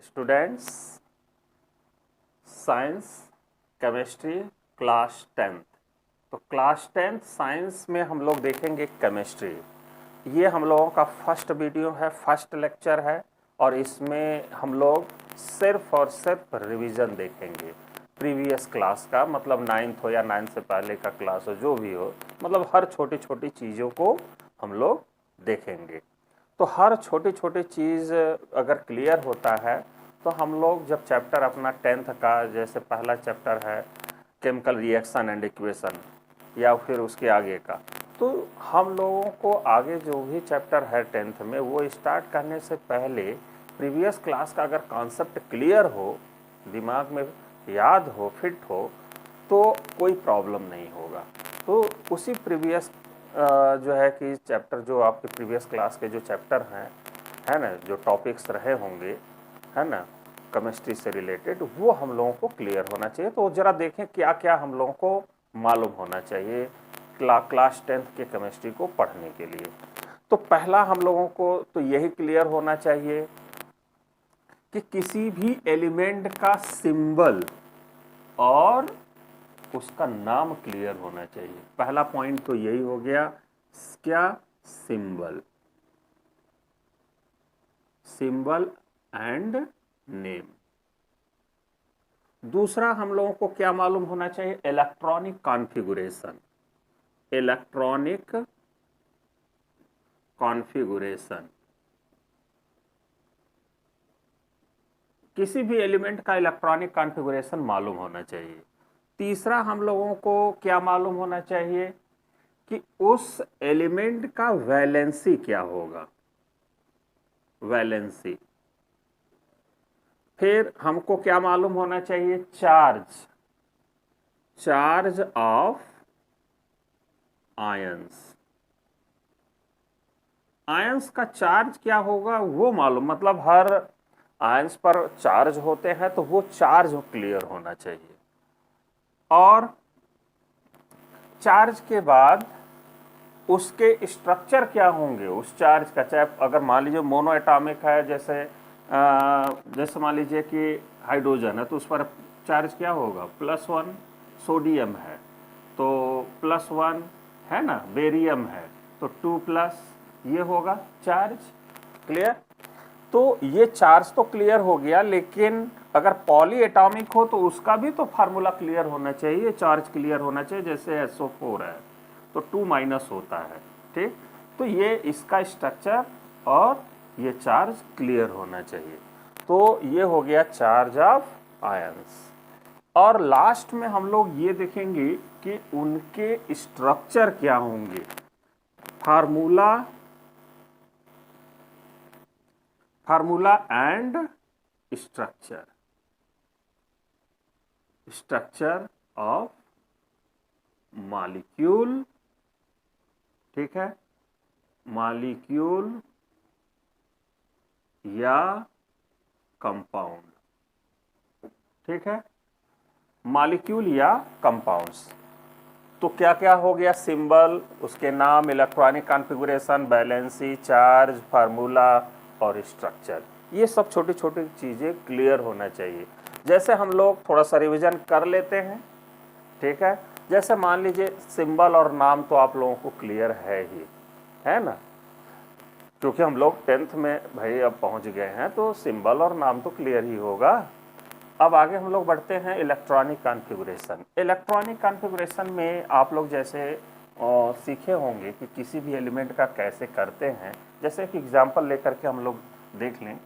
Students, science chemistry class 10th। तो class 10th science में हम लोग देखेंगे केमिस्ट्री। ये हम लोगों का फर्स्ट वीडियो है, फर्स्ट लेक्चर है और इसमें हम लोग सिर्फ और सिर्फ रिवीजन देखेंगे प्रीवियस क्लास का। मतलब 9th हो या 9th से पहले का क्लास हो, जो भी हो, मतलब हर छोटी छोटी चीज़ों को हम लोग देखेंगे। तो हर छोटी छोटी चीज़ अगर क्लियर होता है तो हम लोग जब चैप्टर अपना 10th का, जैसे पहला चैप्टर है केमिकल रिएक्शन एंड इक्वेशन या फिर उसके आगे का, तो हम लोगों को आगे जो भी चैप्टर है 10th में वो स्टार्ट करने से पहले प्रीवियस क्लास का अगर कॉन्सेप्ट क्लियर हो, दिमाग में याद हो, फिट हो, तो कोई प्रॉब्लम नहीं होगा। तो उसी प्रीवियस जो है कि चैप्टर, जो आपके प्रीवियस क्लास के जो चैप्टर हैं, है ना, जो टॉपिक्स रहे होंगे, है ना, केमिस्ट्री से रिलेटेड, वो हम लोगों को क्लियर होना चाहिए। तो ज़रा देखें क्या क्या हम लोगों को मालूम होना चाहिए क्लास 10th के केमिस्ट्री को पढ़ने के लिए। तो पहला हम लोगों को तो यही क्लियर होना चाहिए कि किसी भी एलिमेंट का सिंबल और उसका नाम क्लियर होना चाहिए। पहला पॉइंट तो यही हो गया, क्या? Symbol, symbol and name. दूसरा हम लोगों को क्या मालूम होना चाहिए? Electronic configuration, electronic configuration. किसी भी एलिमेंट का इलेक्ट्रॉनिक कॉन्फ़िगरेशन मालूम होना चाहिए। तीसरा हम लोगों को क्या मालूम होना चाहिए कि उस एलिमेंट का वैलेंसी क्या होगा, वैलेंसी। फिर हमको क्या मालूम होना चाहिए? Charge, charge of ions. Ions का चार्ज क्या होगा वो मालूम, मतलब हर आयंस पर चार्ज होते हैं तो वो चार्ज क्लियर होना चाहिए। और चार्ज के बाद उसके स्ट्रक्चर क्या होंगे उस चार्ज का। चाहे अगर मान लीजिए मोनो एटॉमिक है, जैसे मान लीजिए कि हाइड्रोजन है तो उस पर चार्ज क्या होगा? +1। सोडियम है तो +1, है ना। बेरियम है तो 2+, ये होगा चार्ज। क्लियर? तो ये चार्ज तो क्लियर हो गया, लेकिन अगर पॉली एटॉमिक हो तो उसका भी तो फार्मूला क्लियर होना चाहिए, चार्ज क्लियर होना चाहिए। जैसे SO4 है तो 2- होता है, ठीक। तो ये इसका स्ट्रक्चर और ये चार्ज क्लियर होना चाहिए। तो ये हो गया चार्ज ऑफ आयंस। और लास्ट में हम लोग ये देखेंगे कि उनके स्ट्रक्चर क्या होंगे। Formula, formula and structure, structure of molecule, ठीक है, मॉलिक्यूल या कंपाउंड, ठीक है, मॉलिक्यूल या कंपाउंड्स। तो क्या क्या हो गया? सिंबल, उसके नाम, electronic configuration, valency, charge, formula और स्ट्रक्चर। ये सब छोटी छोटी चीज़ें क्लियर होना चाहिए। जैसे हम लोग थोड़ा सा रिवीजन कर लेते हैं, ठीक है। जैसे मान लीजिए सिंबल और नाम तो आप लोगों को क्लियर है ही, है ना, क्योंकि हम लोग 10th में भाई अब पहुंच गए हैं तो सिंबल और नाम तो क्लियर ही होगा। अब आगे हम लोग बढ़ते हैं इलेक्ट्रॉनिक कॉन्फ़िगरेशन। इलेक्ट्रॉनिक कॉन्फ़िगरेशन में आप लोग जैसे सीखे होंगे कि किसी भी एलिमेंट का कैसे करते हैं। जैसे एक एग्जांपल लेकर के हम लोग देख लें।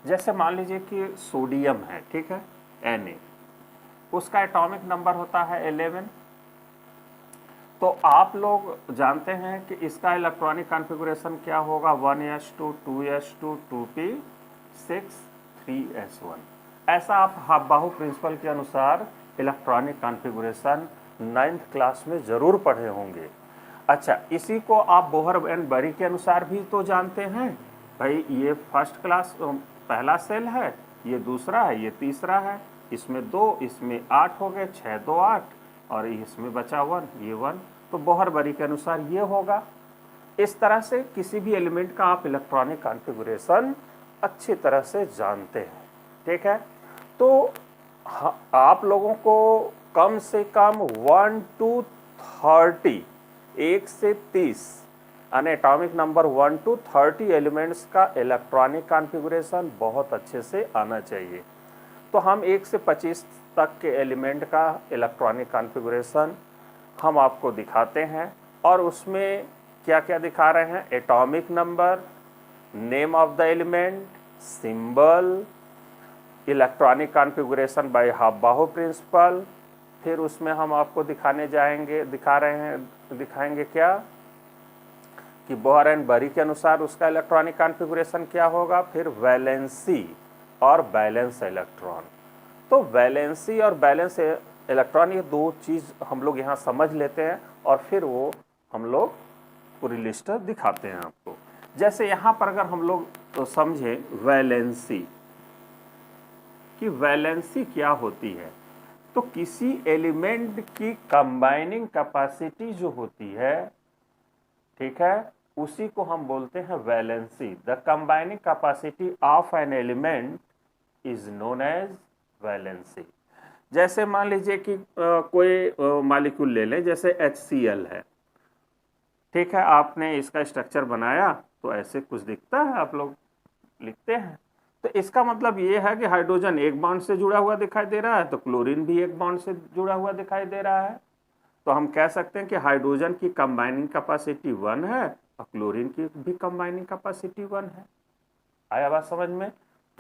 जैसे मान लीजिए कि सोडियम है, ठीक है, Na, उसका एटॉमिक नंबर होता है 11। तो आप लोग जानते हैं कि इसका इलेक्ट्रॉनिक कॉन्फ़िगरेशन क्या होगा? 1s2 2s2 2p6 3s1। ऐसा आप बाहु प्रिंसिपल के अनुसार इलेक्ट्रॉनिक कॉन्फ़िगरेशन 9th क्लास में ज़रूर पढ़े होंगे। अच्छा, इसी को आप बोहर एंड बरी के अनुसार भी तो जानते हैं। भाई ये फर्स्ट क्लास पहला सेल है, ये दूसरा है, ये तीसरा है, इसमें 2, इसमें 8 हो गए, 6 2 8 और इसमें बचा 1, ये 1। तो बोहर बरी के अनुसार ये होगा। इस तरह से किसी भी एलिमेंट का आप इलेक्ट्रॉनिक कॉन्फ़िगरेशन अच्छी तरह से जानते हैं। ठीक है। तो आप लोगों को कम से कम 1 to 30, 1 से 30 यानी एटॉमिक नंबर 1 to 30 एलिमेंट्स का इलेक्ट्रॉनिक कॉन्फ़िगरेशन बहुत अच्छे से आना चाहिए। तो हम 1 से 25 तक के एलिमेंट का इलेक्ट्रॉनिक कॉन्फ़िगरेशन हम आपको दिखाते हैं, और उसमें क्या क्या दिखा रहे हैं, atomic number, name of the element, symbol, electronic configuration by Aufbau principle. फिर उसमें हम आपको दिखाएंगे क्या कि बोहर एंड बरी के अनुसार उसका इलेक्ट्रॉनिक कॉन्फ़िगरेशन क्या होगा। फिर वैलेंसी और बैलेंस इलेक्ट्रॉन। तो वैलेंसी और बैलेंस इलेक्ट्रॉन, ये दो चीज़ हम लोग यहाँ समझ लेते हैं, और फिर वो हम लोग पूरी लिस्ट दिखाते हैं आपको। जैसे यहाँ पर अगर हम लोग तो समझे वैलेंसी, कि वैलेंसी क्या होती है, तो किसी एलिमेंट की कंबाइनिंग कैपेसिटी जो होती है, ठीक है, उसी को हम बोलते हैं valency. The combining capacity of an element is known as valency. जैसे मान लीजिए कि कोई मॉलिक्यूल ले लें, जैसे HCl है, ठीक है, आपने इसका स्ट्रक्चर बनाया तो ऐसे कुछ दिखता है, आप लोग लिखते हैं। तो इसका मतलब ये है कि हाइड्रोजन एक बॉन्ड से जुड़ा हुआ दिखाई दे रहा है, तो क्लोरीन भी एक बॉन्ड से जुड़ा हुआ दिखाई दे रहा है। तो हम कह सकते हैं कि हाइड्रोजन की कंबाइनिंग कैपेसिटी 1 है और क्लोरीन की भी कंबाइनिंग कैपेसिटी 1 है। आया बात समझ में?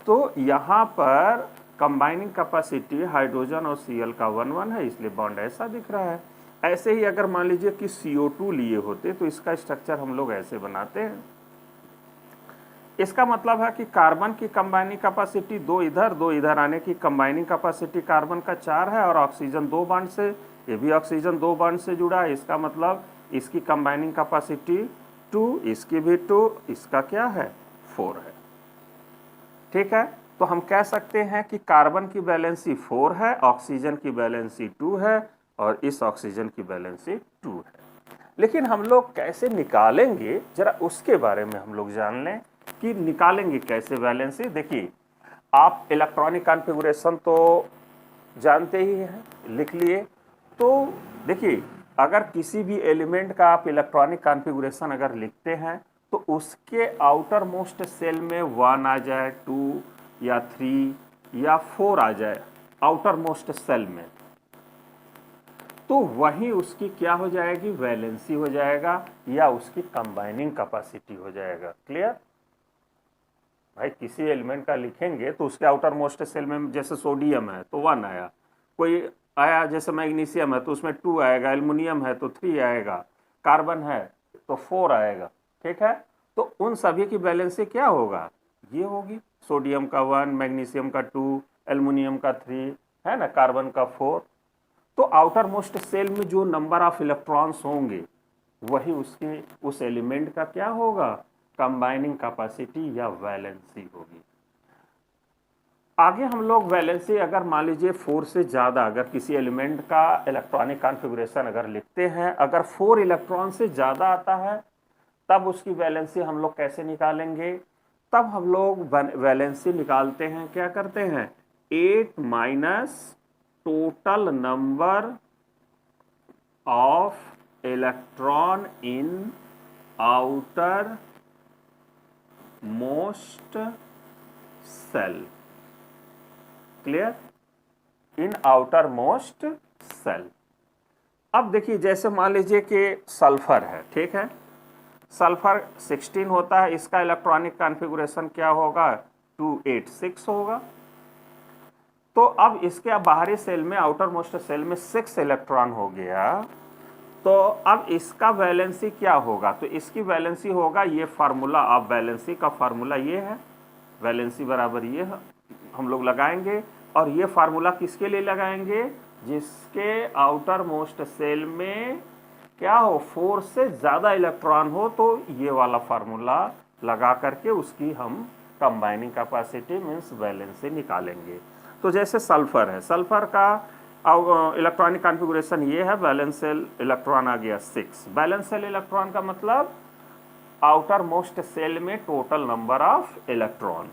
तो यहाँ पर कंबाइनिंग कैपेसिटी हाइड्रोजन और Cl का 1-1 है, इसलिए बॉन्ड ऐसा दिख रहा है। ऐसे ही अगर मान लीजिए कि CO2 लिए होते तो इसका स्ट्रक्चर हम लोग ऐसे बनाते हैं। इसका मतलब है कि कार्बन की कंबाइनिंग कैपेसिटी 2 इधर आने की कंबाइनिंग कैपेसिटी कार्बन का 4 है, और ऑक्सीजन 2 बॉन्ड से, ये भी ऑक्सीजन 2 बॉन्ड से जुड़ा है, इसका मतलब इसकी कंबाइनिंग कैपेसिटी 2, इसकी भी 2, इसका क्या है 4 है। ठीक है, तो हम कह सकते हैं कि कार्बन की वैलेंसी 4 है, ऑक्सीजन की वैलेंसी 2 है, और इस ऑक्सीजन की वैलेंसी 2 है। लेकिन हम लोग कैसे निकालेंगे, जरा उसके बारे में हम लोग जान लें कि निकालेंगे कैसे वैलेंसी। देखिए, आप इलेक्ट्रॉनिक कॉन्फ़िगरेशन तो जानते ही हैं, लिख लिए। तो देखिए, अगर किसी भी एलिमेंट का आप इलेक्ट्रॉनिक कॉन्फ़िगरेशन अगर लिखते हैं तो उसके आउटर मोस्ट सेल में 1 आ जाए, 2 या 3 या 4 आ जाए आउटर मोस्ट सेल में, तो वही उसकी क्या हो जाएगी, वैलेंसी हो जाएगा, या उसकी कंबाइनिंग कैपेसिटी हो जाएगा। क्लियर भाई? किसी एलिमेंट का लिखेंगे तो उसके आउटर मोस्ट सेल में जैसे सोडियम है तो 1 आया, कोई आया जैसे मैग्नीशियम है तो उसमें 2 आएगा, एल्युमिनियम है तो 3 आएगा, कार्बन है तो 4 आएगा। ठीक है, तो उन सभी की वैलेंसी क्या होगा, ये होगी, सोडियम का 1, मैग्नीशियम का 2, एल्युमिनियम का 3, है ना, कार्बन का 4। तो आउटर मोस्ट सेल में जो नंबर ऑफ इलेक्ट्रॉन्स होंगे वही उसके उस एलिमेंट का क्या होगा, कंबाइनिंग कैपेसिटी या वैलेंसी होगी। आगे हम लोग वैलेंसी अगर मान लीजिए 4 से ज़्यादा, अगर किसी एलिमेंट का इलेक्ट्रॉनिक कॉन्फ़िगरेशन अगर लिखते हैं, अगर 4 इलेक्ट्रॉन से ज़्यादा आता है तब उसकी वैलेंसी हम लोग कैसे निकालेंगे। तब हम लोग वैलेंसी निकालते हैं, क्या करते हैं, 8 minus total number of electron in outer most shell. Clear? In outer most shell. अब देखिए, जैसे मान लीजिए कि सल्फर है, ठीक है, सल्फर 16 होता है, इसका इलेक्ट्रॉनिक कॉन्फ़िगरेशन क्या होगा, 286 होगा। तो अब इसके बाहरी सेल में, आउटर मोस्ट सेल में 6 इलेक्ट्रॉन हो गया, तो अब इसका वैलेंसी क्या होगा, तो इसकी वैलेंसी होगा, ये फार्मूला, अब वैलेंसी का फार्मूला ये है, वैलेंसी बराबर ये है, हम लोग लगाएंगे। और ये फार्मूला किसके लिए लगाएंगे, जिसके आउटर मोस्ट सेल में क्या हो, 4 से ज़्यादा इलेक्ट्रॉन हो, तो ये वाला फार्मूला लगा करके उसकी हम कंबाइनिंग कैपेसिटी मीन्स वैलेंसी निकालेंगे। तो जैसे सल्फर है, सल्फर का इलेक्ट्रॉनिक कॉन्फ़िगरेशन ये है, बैलेंस सेल इलेक्ट्रॉन आ गया 6। बैलेंस सेल इलेक्ट्रॉन का मतलब आउटर मोस्ट सेल में टोटल नंबर ऑफ इलेक्ट्रॉन।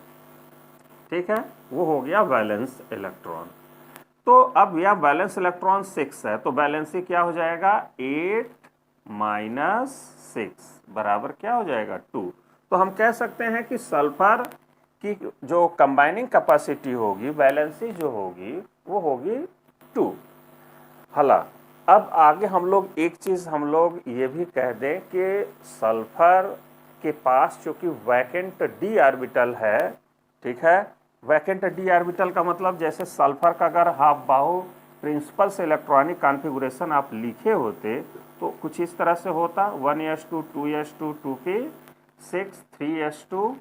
ठीक है, वो हो गया वैलेंस इलेक्ट्रॉन। तो अब यह वैलेंस इलेक्ट्रॉन 6 है, तो वैलेंसी क्या हो जाएगा 8 माइनस 6 बराबर क्या हो जाएगा 2। तो हम कह सकते हैं कि सल्फर की जो कंबाइनिंग कैपेसिटी होगी, वैलेंसी जो होगी वो होगी 2। हला अब आगे हम लोग एक चीज हम लोग ये भी कह दें कि सल्फर के पास चूंकि वैकेंट डी ऑर्बिटल है, ठीक है, वैकेंट डी ऑर्बिटल का मतलब जैसे सल्फर का अगर हाफ बाहु प्रिंसिपल से इलेक्ट्रॉनिक कॉन्फ़िगरेशन आप लिखे होते तो कुछ इस तरह से होता 1s2 2s2 2p6 3s2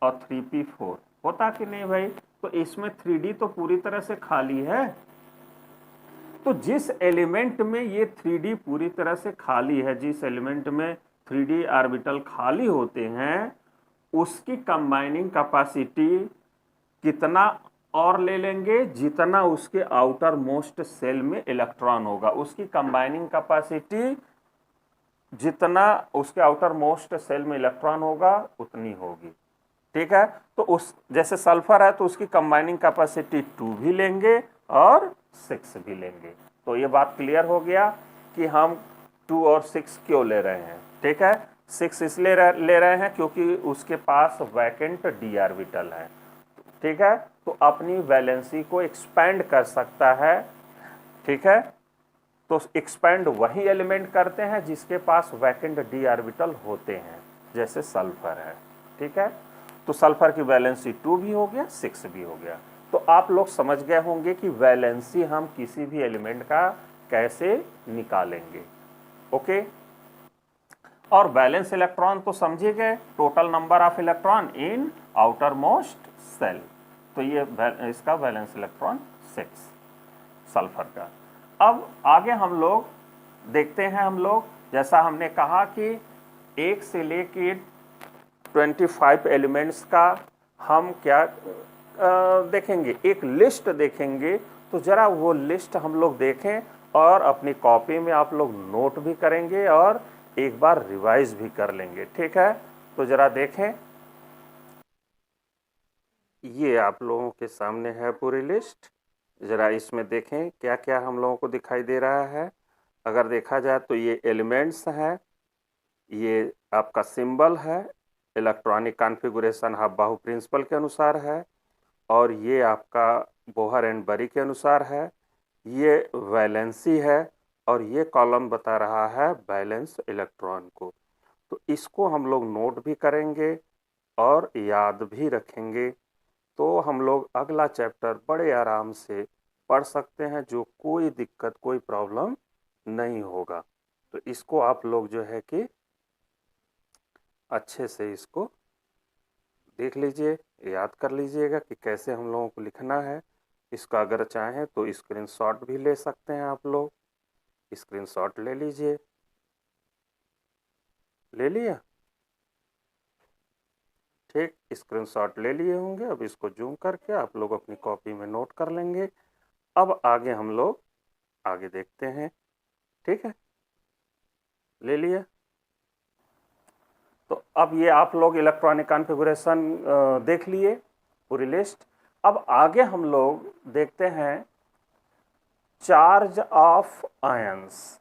और 3p4 होता कि नहीं भाई। तो इसमें 3d तो पूरी तरह से खाली है, तो जिस एलिमेंट में ये 3d पूरी तरह से खाली है, जिस एलिमेंट में 3d ऑर्बिटल खाली होते हैं, उसकी कंबाइनिंग कैपेसिटी कितना और ले लेंगे, जितना उसके आउटर मोस्ट सेल में इलेक्ट्रॉन होगा, उसकी कंबाइनिंग कैपेसिटी जितना उसके आउटर मोस्ट सेल में इलेक्ट्रॉन होगा उतनी होगी, ठीक है। तो उस जैसे सल्फर है तो उसकी कंबाइनिंग कैपेसिटी 2 भी लेंगे और 6 भी लेंगे। तो ये बात क्लियर हो गया कि हम 2 और 6 क्यों ले रहे हैं, ठीक है। 6 इसलिए ले रहे हैं क्योंकि उसके पास वैकेंट डी ऑर्बिटल है, ठीक है, तो अपनी वैलेंसी को एक्सपैंड कर सकता है, ठीक है। तो एक्सपैंड वही एलिमेंट करते हैं जिसके पास वैकेंट डी ऑर्बिटल होते हैं, जैसे सल्फर है, ठीक है। तो सल्फर की वैलेंसी 2 भी हो गया 6 भी हो गया। तो आप लोग समझ गए होंगे कि वैलेंसी हम किसी भी एलिमेंट का कैसे निकालेंगे, ओके। और वैलेंस इलेक्ट्रॉन तो समझे गए, total number of electron in outer most shell, तो ये इसका वैलेंस इलेक्ट्रॉन 6 सल्फर का। अब आगे हम लोग देखते हैं, हम लोग जैसा हमने कहा कि 1 से लेके 25 एलिमेंट्स का हम क्या देखेंगे, एक लिस्ट देखेंगे। तो जरा वो लिस्ट हम लोग देखें और अपनी कॉपी में आप लोग नोट भी करेंगे और एक बार रिवाइज भी कर लेंगे, ठीक है। तो जरा देखें, ये आप लोगों के सामने है पूरी लिस्ट, जरा इसमें देखें क्या क्या हम लोगों को दिखाई दे रहा है। अगर देखा जाए तो ये एलिमेंट्स हैं, ये आपका सिंबल है, इलेक्ट्रॉनिक कॉन्फ़िगरेशन हाफ बाहु प्रिंसिपल के अनुसार है, और ये आपका बोहर एंड बरी के अनुसार है, ये वैलेंसी है, और ये कॉलम बता रहा है बैलेंस इलेक्ट्रॉन को। तो इसको हम लोग नोट भी करेंगे और याद भी रखेंगे, तो हम लोग अगला चैप्टर बड़े आराम से पढ़ सकते हैं, जो कोई दिक्कत कोई प्रॉब्लम नहीं होगा। तो इसको आप लोग जो है कि अच्छे से इसको देख लीजिए, याद कर लीजिएगा कि कैसे हम लोगों को लिखना है। इसका अगर चाहें तो स्क्रीनशॉट भी ले सकते हैं आप लोग, स्क्रीनशॉट ले लीजिए, ले लिया, ठीक, स्क्रीनशॉट ले लिए होंगे। अब इसको जूम करके आप लोग अपनी कॉपी में नोट कर लेंगे। अब आगे हम लोग आगे देखते हैं, ठीक है, ले लिया। तो अब ये आप लोग इलेक्ट्रॉनिक कॉन्फ़िगरेशन देख लिए पूरी लिस्ट। अब आगे हम लोग देखते हैं चार्ज ऑफ आयंस,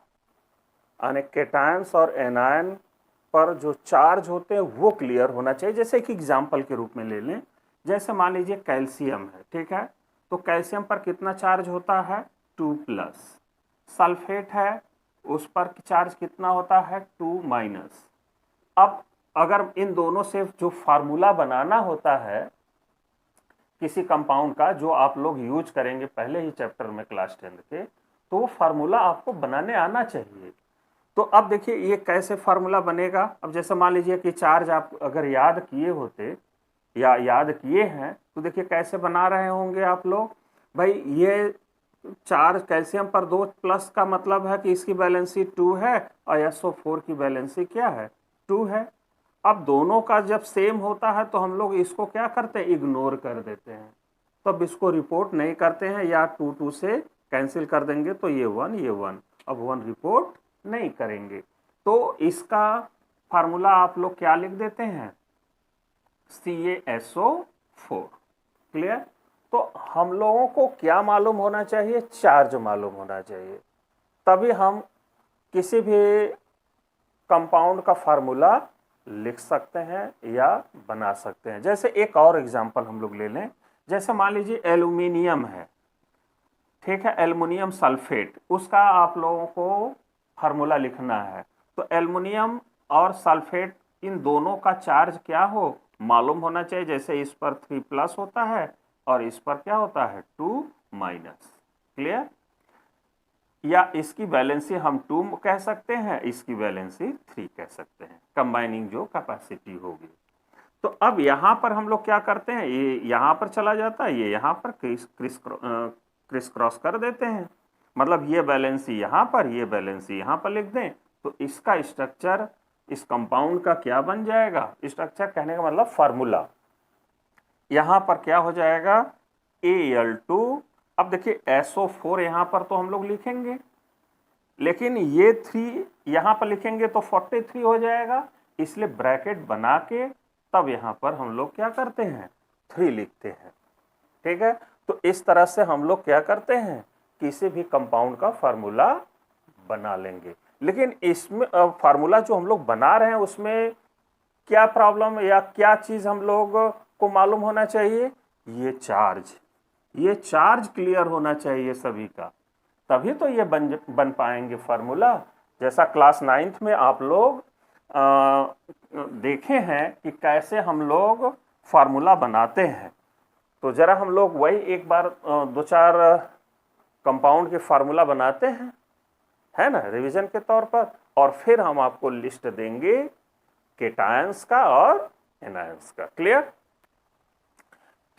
यानी केटायंस और एनायन पर जो चार्ज होते हैं वो क्लियर होना चाहिए। जैसे एक एग्जाम्पल के रूप में ले लें, जैसे मान लीजिए कैल्शियम है, ठीक है, तो कैल्शियम पर कितना चार्ज होता है 2+। सल्फेट है, उस पर चार्ज कितना होता है 2-। अब अगर इन दोनों से जो फार्मूला बनाना होता है किसी कंपाउंड का, जो आप लोग यूज करेंगे पहले ही चैप्टर में क्लास 10 के, तो वो फार्मूला आपको बनाने आना चाहिए। तो अब देखिए ये कैसे फार्मूला बनेगा। अब जैसे मान लीजिए कि चार्ज आप अगर याद किए होते या याद किए हैं, तो देखिए कैसे बना रहे होंगे आप लोग। भाई ये चार्ज कैल्शियम पर 2+ का मतलब है कि इसकी वैलेंसी 2 है और SO4 की वैलेंसी क्या है 2 है। अब दोनों का जब सेम होता है तो हम लोग इसको क्या करते हैं, इग्नोर कर देते हैं, तब इसको रिपोर्ट नहीं करते हैं, या 2 से कैंसिल कर देंगे, तो ये 1 अब 1 रिपोर्ट नहीं करेंगे। तो इसका फार्मूला आप लोग क्या लिख देते हैं CaSO4, क्लियर। तो हम लोगों को क्या मालूम होना चाहिए, चार्ज मालूम होना चाहिए, तभी हम किसी भी कंपाउंड का फार्मूला लिख सकते हैं या बना सकते हैं। जैसे एक और एग्जांपल हम लोग ले लें, जैसे मान लीजिए एल्यूमिनियम है, ठीक है, एल्युमिनियम सल्फेट, उसका आप लोगों को फार्मूला लिखना है। तो एल्युमिनियम और सल्फेट इन दोनों का चार्ज क्या हो मालूम होना चाहिए। जैसे इस पर 3+ होता है और इस पर क्या होता है 2-। क्लियर। या इसकी वैलेंसी हम 2 कह सकते हैं, इसकी वैलेंसी 3 कह सकते हैं, कंबाइनिंग जो कैपेसिटी होगी। तो अब यहां पर हम लोग क्या करते हैं, ये यहां पर चला जाता है, ये यहां पर क्रिस क्रॉस कर देते हैं। मतलब ये वैलेंसी यहां पर, ये वैलेंसी यहां पर लिख दें, तो इसका स्ट्रक्चर इस कंपाउंड का क्या बन जाएगा, स्ट्रक्चर कहने का मतलब फार्मूला। यहां पर क्या हो जाएगा Al2। अब देखिए SO4 यहां पर तो हम लोग लिखेंगे, लेकिन ये 3 यहां पर लिखेंगे तो 43 हो जाएगा, इसलिए ब्रैकेट बना के तब यहां पर हम लोग क्या करते हैं 3 लिखते हैं। ठीक है। तो इस तरह से हम लोग क्या करते हैं, किसी भी कंपाउंड का फार्मूला बना लेंगे। लेकिन इसमें फार्मूला जो हम लोग बना रहे हैं उसमें क्या प्रॉब्लम या क्या चीज हम लोग को मालूम होना चाहिए, ये चार्ज क्लियर होना चाहिए सभी का, तभी तो ये बन पाएंगे फार्मूला। जैसा क्लास 9th में आप लोग देखे हैं कि कैसे हम लोग फार्मूला बनाते हैं। तो जरा हम लोग वही एक बार 2-4 कंपाउंड के फार्मूला बनाते हैं, है ना, रिवीजन के तौर पर, और फिर हम आपको लिस्ट देंगे केटायंस का और एनायंस का। क्लियर।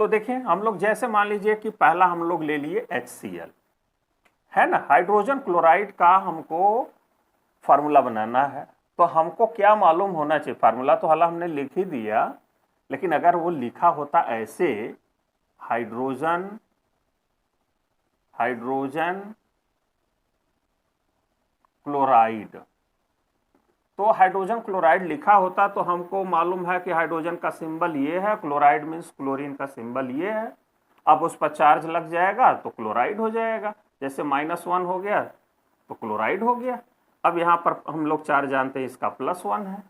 तो देखिए हम लोग जैसे मान लीजिए कि पहला हम लोग ले लिए HCl, है ना, हाइड्रोजन क्लोराइड का हमको फार्मूला बनाना है। तो हमको क्या मालूम होना चाहिए, फार्मूला तो हालांकि हमने लिख ही दिया, लेकिन अगर वो लिखा होता ऐसे हाइड्रोजन क्लोराइड, तो हाइड्रोजन क्लोराइड लिखा होता तो हमको मालूम है कि हाइड्रोजन का सिंबल ये है, क्लोराइड मीन्स क्लोरीन का सिंबल ये है। अब उस पर चार्ज लग जाएगा तो क्लोराइड हो जाएगा, जैसे -1 हो गया तो क्लोराइड हो गया। अब यहाँ पर हम लोग चार्ज जानते हैं इसका +1 है,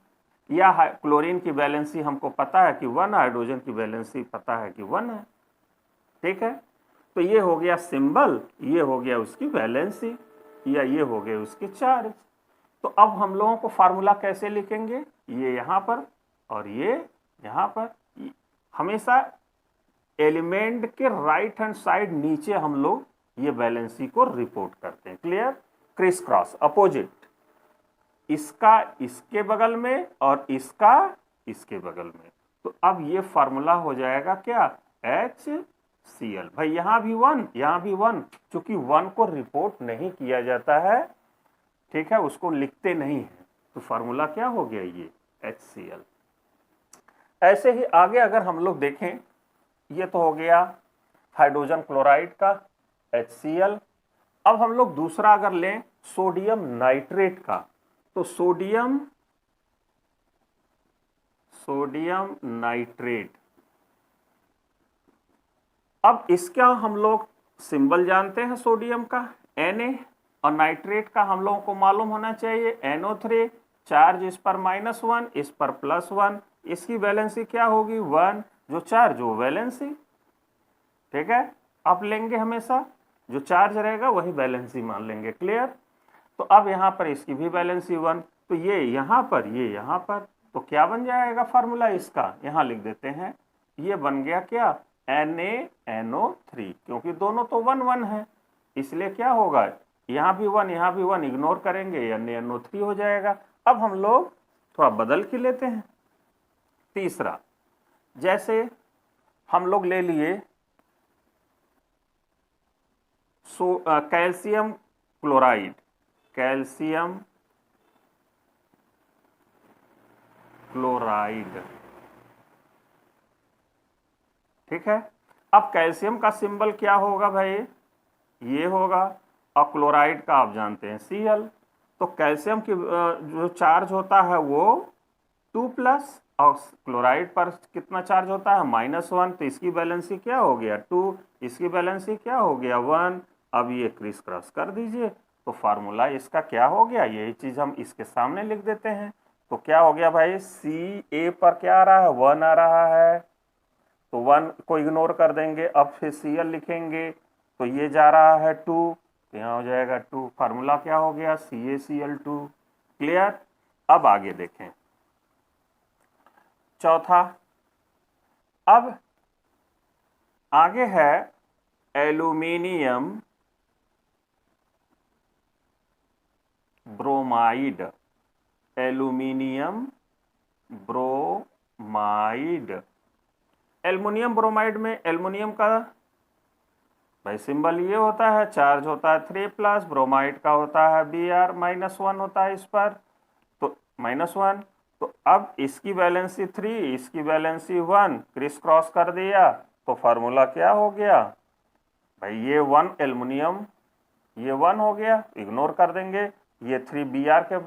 या क्लोरीन की वैलेंसी हमको पता है कि 1, हाइड्रोजन की वैलेंसी पता है कि 1 है। ठीक है। तो ये हो गया सिंबल, ये हो गया उसकी वैलेंसी, या ये हो गए उसके चार्ज। तो अब हम लोगों को फार्मूला कैसे लिखेंगे, ये यहां पर और ये यहां पर। हमेशा एलिमेंट के राइट हैंड साइड नीचे हम लोग ये वैलेंसी को रिपोर्ट करते हैं। क्लियर। क्रिस क्रॉस अपोजिट, इसका इसके बगल में और इसका इसके बगल में। तो अब ये फार्मूला हो जाएगा क्या HCl। भाई यहां भी 1, यहां भी 1, चूंकि 1 को रिपोर्ट नहीं किया जाता है, ठीक है, उसको लिखते नहीं है, तो फार्मूला क्या हो गया ये HCl। ऐसे ही आगे अगर हम लोग देखें, ये तो हो गया हाइड्रोजन क्लोराइड का HCl। अब हम लोग दूसरा अगर लें सोडियम नाइट्रेट का, तो सोडियम नाइट्रेट। अब इसका हम लोग सिंबल जानते हैं सोडियम का Na, और नाइट्रेट का हम लोगों को मालूम होना चाहिए NO3। चार्ज इस पर -1, इस पर +1, इसकी वैलेंसी क्या होगी 1, जो चार्ज वो वैलेंसी। ठीक है। अब लेंगे हमेशा जो चार्ज रहेगा वही वैलेंसी मान लेंगे। क्लियर। तो अब यहां पर इसकी भी वैलेंसी 1, तो ये यहां पर, ये यहां पर, तो क्या बन जाएगा फार्मूला इसका, यहां लिख देते हैं, ये बन गया क्या NaNO3, क्योंकि दोनों तो 1-1 है, इसलिए क्या होगा यहां भी 1 यहां भी 1 इग्नोर करेंगे, NaNO3 हो जाएगा। अब हम लोग थोड़ा बदल के लेते हैं तीसरा, जैसे हम लोग ले लिए कैल्शियम क्लोराइड, ठीक है। अब कैल्शियम का सिंबल क्या होगा भाई, ये होगा, और क्लोराइड का आप जानते हैं Cl। तो कैल्शियम की जो चार्ज होता है वो 2+, और क्लोराइड पर कितना चार्ज होता है, -1, तो इसकी वैलेंसी क्या हो गया 2, इसकी वैलेंसी क्या हो गया 1। अब ये क्रिस क्रॉस कर दीजिए, तो फार्मूला इसका क्या हो गया, यही चीज हम इसके सामने लिख देते हैं। तो क्या हो गया भाई, Ca पर क्या आ रहा है 1 आ रहा है, तो 1 को इग्नोर कर देंगे। अब फिर Cl लिखेंगे तो ये जा रहा है 2, तो यहाँ हो जाएगा 2। फार्मूला क्या हो गया CaCl2। क्लियर। अब आगे देखें चौथा। अब आगे है aluminium bromide. Aluminium bromide. Aluminium bromide में एल्युमिनियम का भाई सिंबल ये होता है, चार्ज होता है 3+, ब्रोमाइड का होता है Br, -1 होता है इस पर, तो -1। तो अब इसकी वैलेंसी 3, इसकी वैलेंसी 1, क्रिस क्रॉस कर दिया, तो फार्मूला क्या हो गया भाई, ये 1 एल्युमिनियम, ये 1 हो गया, इग्नोर कर देंगे। ये 3 Br के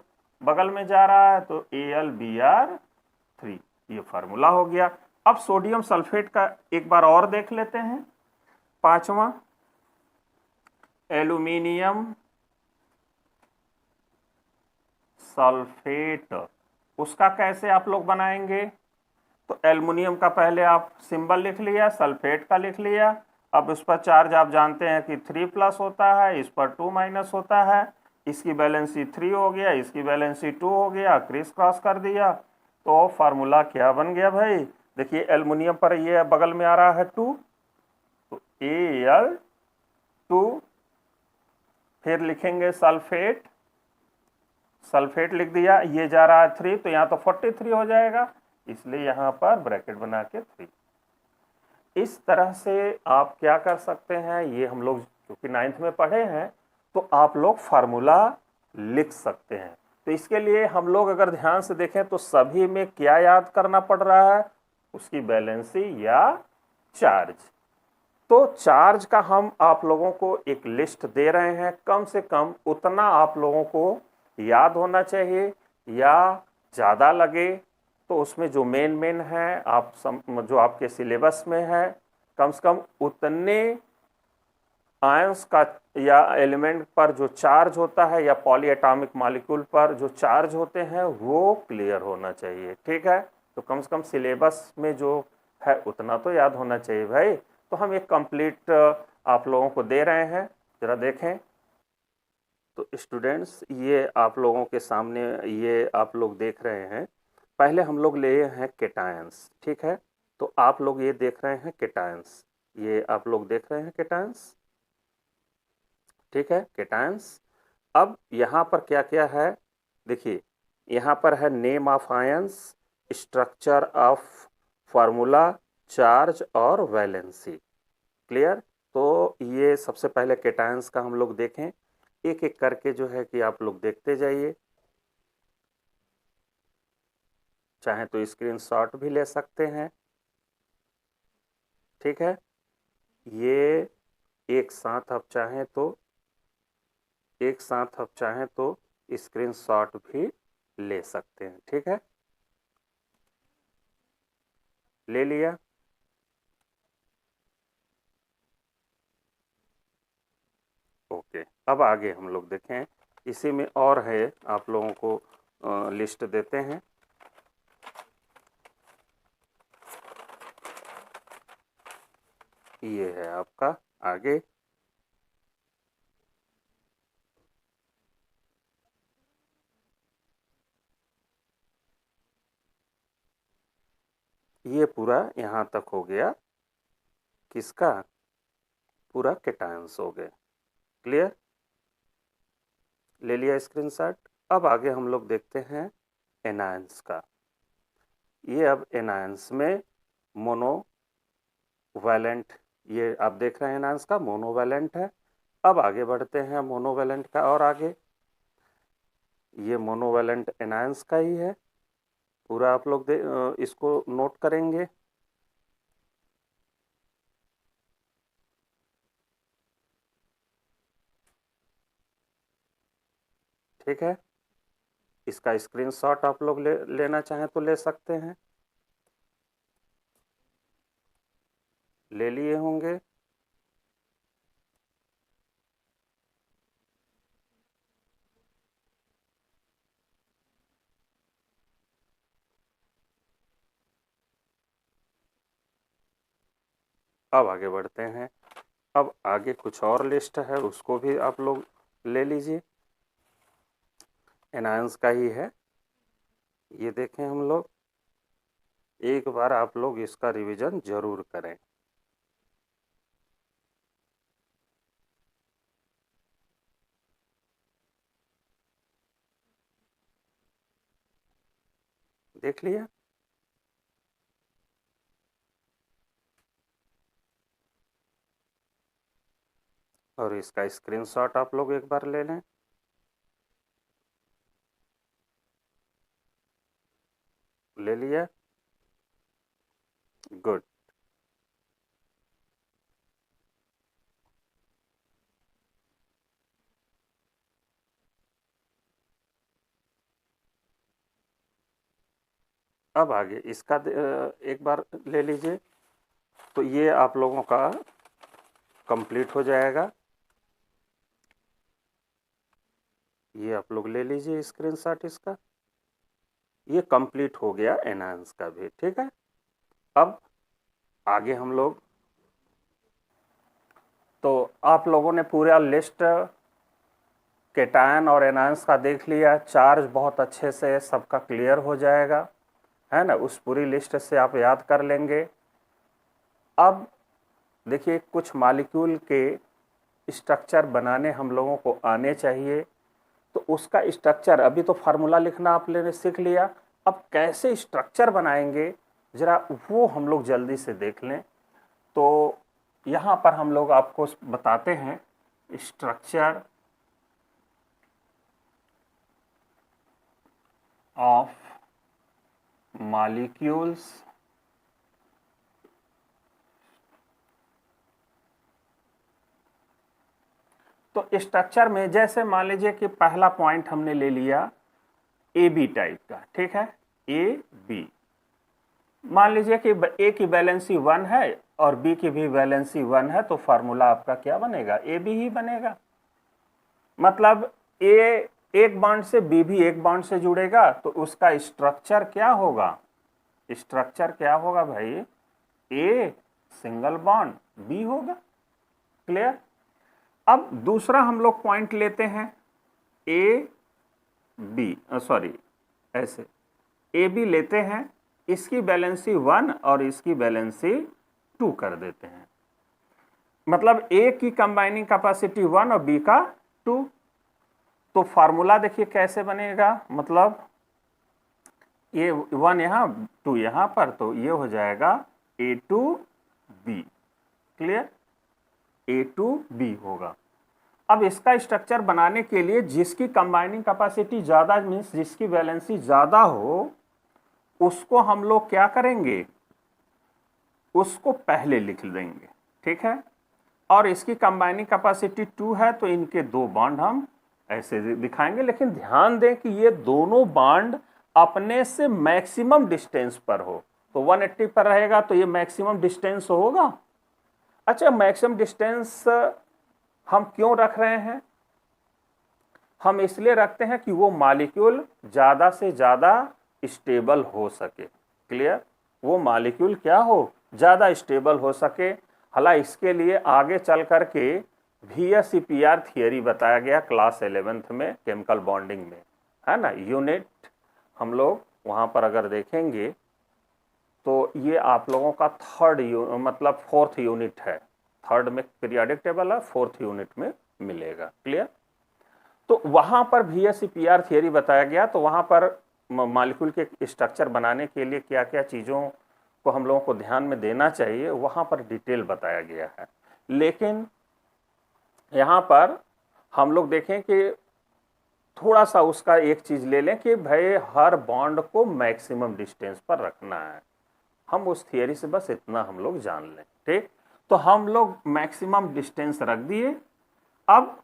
बगल में जा रहा है, तो AlBr3, ये फार्मूला हो गया। अब सोडियम सल्फेट का एक बार और देख लेते हैं, पांचवा एल्यूमिनियम सल्फेट। उसका कैसे आप लोग बनाएंगे, तो एल्युमिनियम का पहले आप सिंबल लिख लिया, सल्फेट का लिख लिया। अब उस पर चार्ज आप जानते हैं कि 3+ होता है, इस पर 2- होता है। इसकी बैलेंसी 3 हो गया, इसकी बैलेंसी 2 हो गया, क्रिस क्रॉस कर दिया, तो फार्मूला क्या बन गया भाई, देखिए एल्युमिनियम पर ये बगल में आ रहा है 2, तो Al2। फिर लिखेंगे सल्फेट, सल्फेट लिख दिया, ये जा रहा है 3, तो यहाँ तो 43 हो जाएगा, इसलिए यहाँ पर ब्रैकेट बना के 3। इस तरह से आप क्या कर सकते हैं, ये हम लोग क्योंकि 9th में पढ़े हैं, तो आप लोग फार्मूला लिख सकते हैं। तो इसके लिए हम लोग अगर ध्यान से देखें तो सभी में क्या याद करना पड़ रहा है, उसकी बैलेंसी या चार्ज। तो चार्ज का हम आप लोगों को एक लिस्ट दे रहे हैं, कम से कम उतना आप लोगों को याद होना चाहिए, या ज़्यादा लगे तो उसमें जो मेन है आप जो आपके सिलेबस में है, कम से कम उतने आयंस का या एलिमेंट पर जो चार्ज होता है या पॉली एटॉमिक मॉलिक्यूल पर जो चार्ज होते हैं वो क्लियर होना चाहिए। ठीक है, तो कम से कम सिलेबस में जो है उतना तो याद होना चाहिए भाई। तो हम एक कंप्लीट आप लोगों को दे रहे हैं, जरा देखें। तो स्टूडेंट्स ये आप लोगों के सामने ये आप लोग देख रहे हैं, पहले हम लोग लिए हैं केटायंस। ठीक है, तो आप लोग ये देख रहे हैं केटायंस, ये आप लोग देख रहे हैं केटायंस। ठीक है, केटायंस। अब यहाँ पर क्या क्या है, देखिए यहाँ पर है name of ions, structure of formula, charge और वैलेंसी। क्लियर। तो ये सबसे पहले केटायंस का हम लोग देखें, एक एक करके जो है कि आप लोग देखते जाइए, चाहे तो स्क्रीनशॉट भी ले सकते हैं। ठीक है, ये एक साथ आप चाहें तो स्क्रीनशॉट भी ले सकते हैं। ठीक है, ले लिया। ओके, अब आगे हम लोग देखें, इसी में और है, आप लोगों को लिस्ट देते हैं। ये है आपका आगे, ये पूरा यहाँ तक हो गया, किसका, पूरा केटायंस हो गए। क्लियर, ले लिया स्क्रीनशॉट। अब आगे हम लोग देखते हैं एनायंस का। ये अब एनायंस में मोनोवैलेंट, ये आप देख रहे हैं एनायंस का मोनोवैलेंट है। अब आगे बढ़ते हैं मोनोवैलेंट का, और आगे ये मोनोवैलेंट एनायंस का ही है, पूरा आप लोग इसको नोट करेंगे। ठीक है, इसका स्क्रीनशॉट आप लोग लेना चाहें तो ले सकते हैं। ले लिए होंगे। अब आगे बढ़ते हैं। अब आगे कुछ और लिस्ट है, उसको भी आप लोग ले लीजिए। एनायंस का ही है, ये देखें हम लोग। एक बार आप लोग इसका रिवीजन जरूर करें। देख लिया? और इसका स्क्रीनशॉट आप लोग एक बार ले लें। ले लिया? गुड। अब आगे इसका एक बार ले लीजिए, तो ये आप लोगों का कंप्लीट हो जाएगा। ये आप लोग ले लीजिए स्क्रीनशॉट इसका। ये कंप्लीट हो गया एनहांस का भी, ठीक है। अब आगे हम लोग, तो आप लोगों ने पूरा लिस्ट केटायन और एनायंस का देख लिया। चार्ज बहुत अच्छे से सबका क्लियर हो जाएगा, है ना। उस पूरी लिस्ट से आप याद कर लेंगे। अब देखिए, कुछ मॉलिक्यूल के स्ट्रक्चर बनाने हम लोगों को आने चाहिए। तो उसका स्ट्रक्चर, अभी तो फार्मूला लिखना आप लोगों ने सीख लिया, अब कैसे स्ट्रक्चर बनाएंगे जरा वो हम लोग जल्दी से देख लें। तो यहाँ पर हम लोग आपको बताते हैं स्ट्रक्चर ऑफ मॉलिक्यूल्स तो स्ट्रक्चर में जैसे मान लीजिए कि पहला पॉइंट हमने ले लिया ए बी टाइप का, ठीक है, ए बी। मान लीजिए कि ए की वैलेंसी 1 है और बी की भी वैलेंसी 1 है, तो फार्मूला आपका क्या बनेगा? ए बी ही बनेगा। मतलब ए एक बॉन्ड से, बी भी एक बॉन्ड से जुड़ेगा, तो उसका स्ट्रक्चर क्या होगा? स्ट्रक्चर क्या होगा भाई? ए सिंगल बॉन्ड, बी होगा। क्लियर? अब दूसरा हम लोग पॉइंट लेते हैं, ए बी, सॉरी ऐसे ए बी लेते हैं, इसकी बैलेंसी 1 और इसकी बैलेंसी 2 कर देते हैं। मतलब ए की कंबाइनिंग कैपेसिटी 1 और बी का 2। तो फार्मूला देखिए कैसे बनेगा, मतलब ये 1 यहाँ 2 यहाँ पर, तो ये हो जाएगा A2B। क्लियर? A2B होगा। अब इसका स्ट्रक्चर बनाने के लिए जिसकी कंबाइनिंग कैपेसिटी ज्यादा, मीन्स जिसकी वैलेंसी ज्यादा हो, उसको हम लोग क्या करेंगे? उसको पहले लिख देंगे, ठीक है। और इसकी कंबाइनिंग कैपेसिटी 2 है, तो इनके दो बॉन्ड हम ऐसे दिखाएंगे। लेकिन ध्यान दें कि ये दोनों बॉन्ड अपने से मैक्सिमम डिस्टेंस पर हो। तो 180 पर रहेगा तो ये मैक्सिमम डिस्टेंस होगा। अच्छा, मैक्सिमम डिस्टेंस हम क्यों रख रहे हैं? हम इसलिए रखते हैं कि वो मॉलिक्यूल ज्यादा से ज्यादा स्टेबल हो सके। क्लियर? वो मॉलिक्यूल क्या हो? ज्यादा स्टेबल हो सके। हालांकि इसके लिए आगे चल करके VSEPR थियरी बताया गया क्लास 11th में केमिकल बॉन्डिंग में, है ना। यूनिट हम लोग वहां पर अगर देखेंगे तो ये आप लोगों का मतलब 4th यूनिट है। 3rd में पीरियोडिक टेबल है, 4th यूनिट में मिलेगा। क्लियर? तो वहां पर VSEPR थियरी बताया गया। तो वहां पर मॉलिक्यूल के स्ट्रक्चर बनाने के लिए क्या क्या चीजों को हम लोगों को ध्यान में देना चाहिए, वहां पर डिटेल बताया गया है। लेकिन यहां पर हम लोग देखें कि थोड़ा सा उसका एक चीज ले लें कि भाई हर बॉन्ड को मैक्सिमम डिस्टेंस पर रखना है। हम उस थियरी से बस इतना हम लोग जान लें, ठीक। तो हम लोग मैक्सिमम डिस्टेंस रख दिए। अब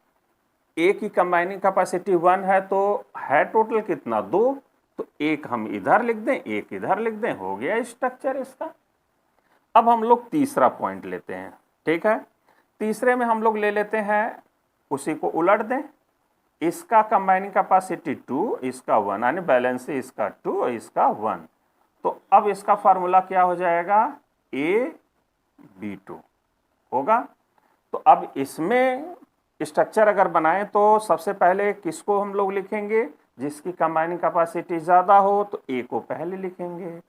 ए की कंबाइनिंग कैपेसिटी 1 है, तो है टोटल कितना? 2। तो एक हम इधर लिख दें, एक इधर लिख दें, हो गया स्ट्रक्चर इसका। अब हम लोग तीसरा पॉइंट लेते हैं, ठीक है। तीसरे में हम लोग ले लेते हैं, उसी को उलट दें, इसका कंबाइनिंग कैपेसिटी 2, इसका 1, यानी बैलेंस इसका 2 और इसका 1। तो अब इसका फार्मूला क्या हो जाएगा, AB2 होगा। तो अब इसमें स्ट्रक्चर अगर बनाएं तो सबसे पहले किसको हम लोग लिखेंगे, जिसकी कंबाइनिंग कैपेसिटी ज्यादा हो तो A को पहले लिखेंगे,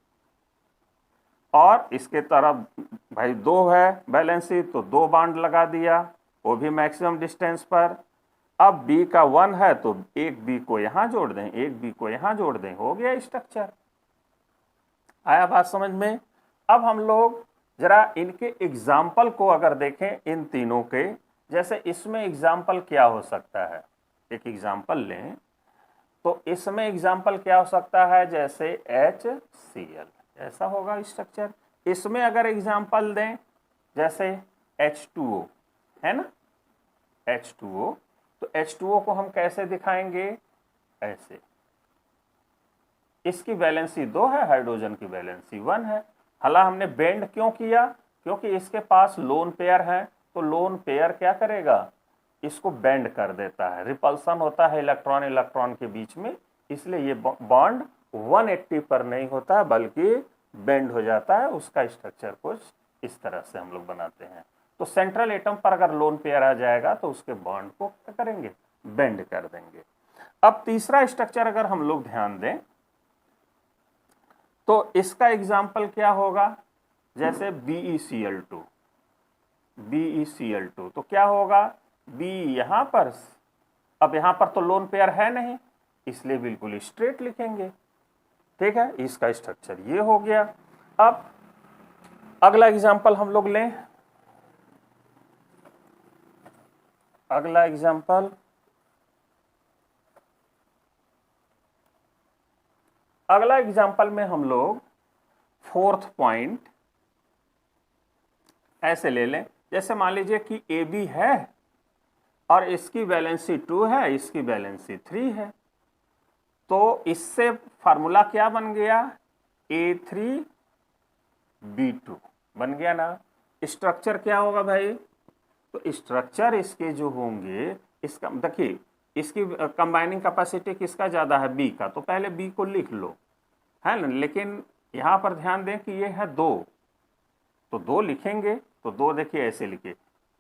और इसके तरफ भाई 2 है बैलेंसी तो 2 बॉन्ड लगा दिया, वो भी मैक्सिमम डिस्टेंस पर। अब B का 1 है तो एक B को यहां जोड़ दें, एक B को यहां जोड़ दें, हो गया स्ट्रक्चर। आया बात समझ में। अब हम लोग जरा इनके एग्जाम्पल को अगर देखें इन तीनों के, जैसे इसमें एग्जाम्पल क्या हो सकता है, एक एग्जाम्पल लें तो इसमें एग्जाम्पल क्या हो सकता है, जैसे HCl ऐसा होगा स्ट्रक्चर। इसमें अगर एग्जाम्पल दें जैसे H2O है ना, H2O, तो H2O को हम कैसे दिखाएंगे, ऐसे। इसकी वैलेंसी 2 है, हाइड्रोजन की वैलेंसी 1 है। हालांकि हमने बेंड क्यों किया, क्योंकि इसके पास लोन पेयर है, तो लोन पेयर क्या करेगा, इसको बेंड कर देता है, रिपल्सन होता है इलेक्ट्रॉन इलेक्ट्रॉन के बीच में, इसलिए ये बॉन्ड 180 पर नहीं होता है बल्कि बेंड हो जाता है। उसका स्ट्रक्चर कुछ इस तरह से हम लोग बनाते हैं। तो सेंट्रल एटम पर अगर लोन पेयर आ जाएगा तो उसके बॉन्ड को क्या करेंगे, बेंड कर देंगे। अब तीसरा स्ट्रक्चर अगर हम लोग ध्यान दें तो इसका एग्जाम्पल क्या होगा, जैसे BeCl2, BeCl2 तो क्या होगा, B यहां पर, अब यहां पर तो लोन पेयर है नहीं इसलिए बिल्कुल स्ट्रेट लिखेंगे, ठीक है। इसका स्ट्रक्चर ये हो गया। अब अगला एग्जाम्पल हम लोग लें, अगला एग्जाम्पल, अगला एग्जाम्पल में हम लोग फोर्थ पॉइंट ऐसे ले लें, जैसे मान लीजिए कि AB है और इसकी वैलेंसी 2 है, इसकी वैलेंसी 3 है, तो इससे फार्मूला क्या बन गया, A3B2 बन गया ना। स्ट्रक्चर क्या होगा भाई, तो स्ट्रक्चर इसके जो होंगे, इसका देखिए इसकी कंबाइनिंग कैपेसिटी किसका ज्यादा है, B का, तो पहले B को लिख लो, है ना। लेकिन यहां पर ध्यान दें कि ये है 2, तो 2 लिखेंगे तो 2 देखिए ऐसे लिखे।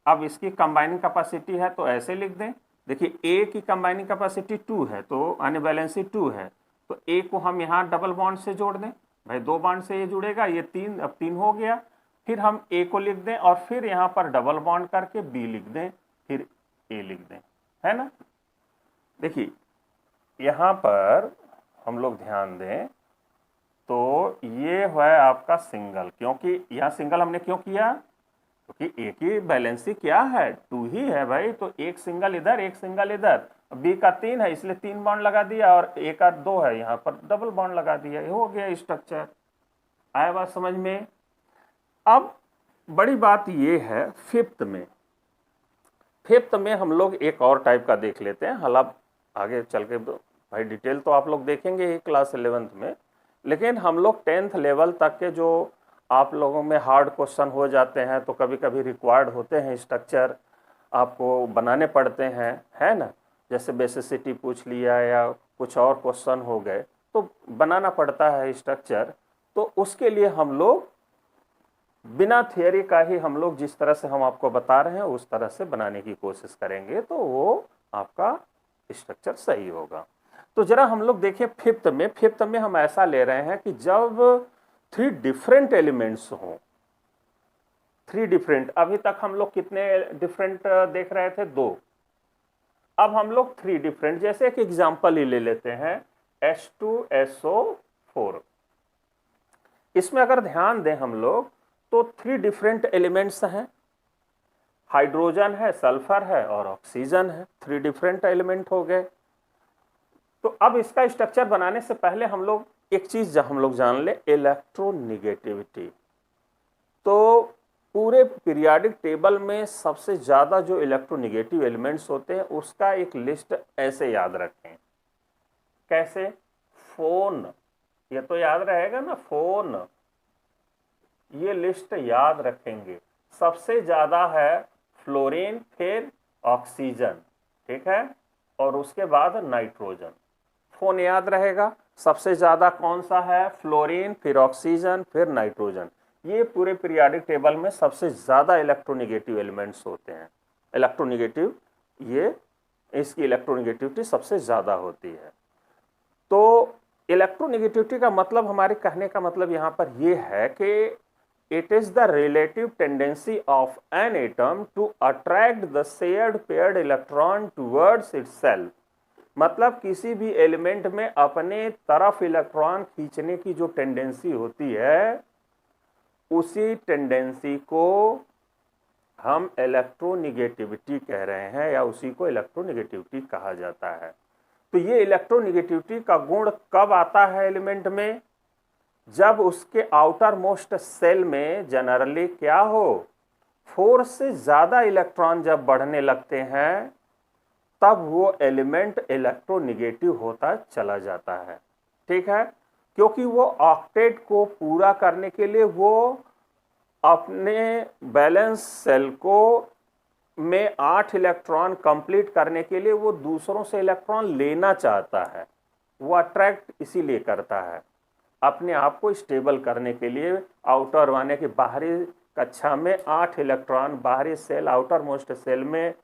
अब इसकी कंबाइनिंग कैपेसिटी है तो ऐसे लिख दें, देखिए A की कंबाइनिंग कैपेसिटी 2 है तो यानी बैलेंसी 2 है, तो A को हम यहाँ डबल बॉन्ड से जोड़ दें, भाई 2 बॉन्ड से ये जुड़ेगा, ये 3, अब 3 हो गया। फिर हम A को लिख दें और फिर यहाँ पर डबल बॉन्ड करके B लिख दें, फिर A लिख दें, है ना। देखिए यहाँ पर हम लोग ध्यान दें तो ये है आपका सिंगल, क्योंकि यहाँ सिंगल हमने क्यों किया, क्योंकि A की बैलेंसी क्या है, 2 ही है भाई, तो एक सिंगल इधर एक सिंगल इधर, B का 3 है इसलिए 3 बॉन्ड लगा दिया, और A का 2 है यहाँ पर डबल बॉन्ड लगा दिया, ये हो गया स्ट्रक्चर। आया बात समझ में। अब बड़ी बात ये है फिफ्थ में हम लोग एक और टाइप का देख लेते हैं। हालांकि आगे चल के भाई डिटेल तो आप लोग देखेंगे ही क्लास 11th में, लेकिन हम लोग 10th लेवल तक के जो आप लोगों में हार्ड क्वेश्चन हो जाते हैं तो कभी कभी रिक्वायर्ड होते हैं, स्ट्रक्चर आपको बनाने पड़ते हैं, है ना। जैसे बेसिसिटी पूछ लिया या कुछ और क्वेश्चन हो गए तो बनाना पड़ता है स्ट्रक्चर, तो उसके लिए हम लोग बिना थियरी का ही हम लोग जिस तरह से हम आपको बता रहे हैं उस तरह से बनाने की कोशिश करेंगे, तो वो आपका स्ट्रक्चर सही होगा। तो जरा हम लोग देखें फिफ्थ में हम ऐसा ले रहे हैं कि जब 3 डिफरेंट एलिमेंट्स हों, 3 डिफरेंट, अभी तक हम लोग कितने डिफरेंट देख रहे थे, 2, अब हम लोग 3 डिफरेंट, जैसे एक एग्जांपल ही ले लेते हैं H2SO4। इसमें अगर ध्यान दें हम लोग तो 3 डिफरेंट एलिमेंट्स हैं, हाइड्रोजन है, सल्फर है और ऑक्सीजन है, 3 डिफरेंट एलिमेंट हो गए। तो अब इसका स्ट्रक्चर बनाने से पहले हम लोग एक चीज हम लोग जान ले, इलेक्ट्रोनेगेटिविटी। तो पूरे पीरियोडिक टेबल में सबसे ज्यादा जो इलेक्ट्रोनेगेटिव एलिमेंट्स होते हैं उसका एक लिस्ट ऐसे याद रखें, कैसे, फोन, ये तो याद रहेगा ना, फोन, ये लिस्ट याद रखेंगे। सबसे ज्यादा है फ्लोरीन, फिर ऑक्सीजन, ठीक है, और उसके बाद नाइट्रोजन। फोन याद रहेगा, सबसे ज्यादा कौन सा है? फ्लोरीन, फिर ऑक्सीजन, फिर नाइट्रोजन। ये पूरे पीरियोडिक टेबल में सबसे ज्यादा इलेक्ट्रोनेगेटिव एलिमेंट्स होते हैं। इलेक्ट्रोनेगेटिव, ये इसकी इलेक्ट्रोनेगेटिविटी सबसे ज्यादा होती है। तो इलेक्ट्रोनेगेटिविटी का मतलब, हमारे कहने का मतलब यहां पर यह है कि it is the relative tendency of an atom to attract the shared paired electron towards itself. मतलब किसी भी एलिमेंट में अपने तरफ इलेक्ट्रॉन खींचने की जो टेंडेंसी होती है, उसी टेंडेंसी को हम इलेक्ट्रोनेगेटिविटी कह रहे हैं, या उसी को इलेक्ट्रोनेगेटिविटी कहा जाता है। तो ये इलेक्ट्रोनेगेटिविटी का गुण कब आता है एलिमेंट में? जब उसके आउटर मोस्ट सेल में जनरली क्या हो, 4 से ज्यादा इलेक्ट्रॉन जब बढ़ने लगते हैं, तब वो एलिमेंट इलेक्ट्रोनेगेटिव होता चला जाता है, ठीक है। क्योंकि वो ऑक्टेट को पूरा करने के लिए, वो अपने बैलेंस सेल को में 8 इलेक्ट्रॉन कंप्लीट करने के लिए वो दूसरों से इलेक्ट्रॉन लेना चाहता है। वो अट्रैक्ट इसीलिए करता है, अपने आप को स्टेबल करने के लिए। आउटर माने कि बाहरी कक्षा में 8 इलेक्ट्रॉन, बाहरी सेल आउटर मोस्ट सेल में